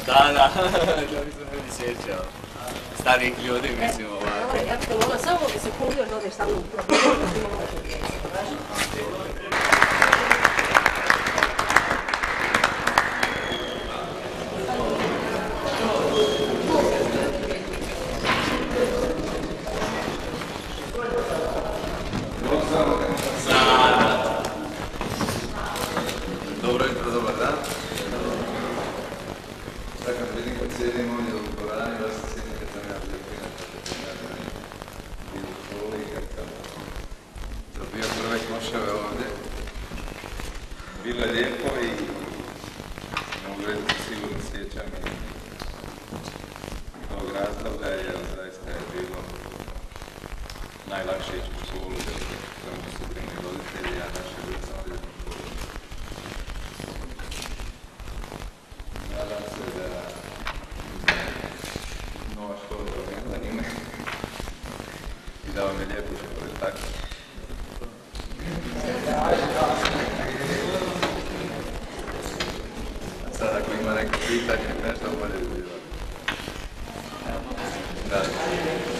dan. Da, to nisam ljudi sjećao. Starih ljudi, mislim, ovako. Ja bih to volila, samo bi se kunio da odeš tamo u Dobro jutro, dobar dan. Sad kad vidim kad sjedim ovdje u dvorani, da se sjedim kad sam ja bio prinačan i u školi i kad sam dobio prve koševe ovdje. Bilo je lijepo i na ugledu se sigurno sjećam i tog razdoblja jer zaista je bilo najlakše ići u školu, kojom su brini roditelji, a naše djeca ovdje u školu. Nadam se da nova škola promijenila njime i da vam je lijepo što je tako. Sad ako ima neko pitanje, nešto bolje bi bilo. Da.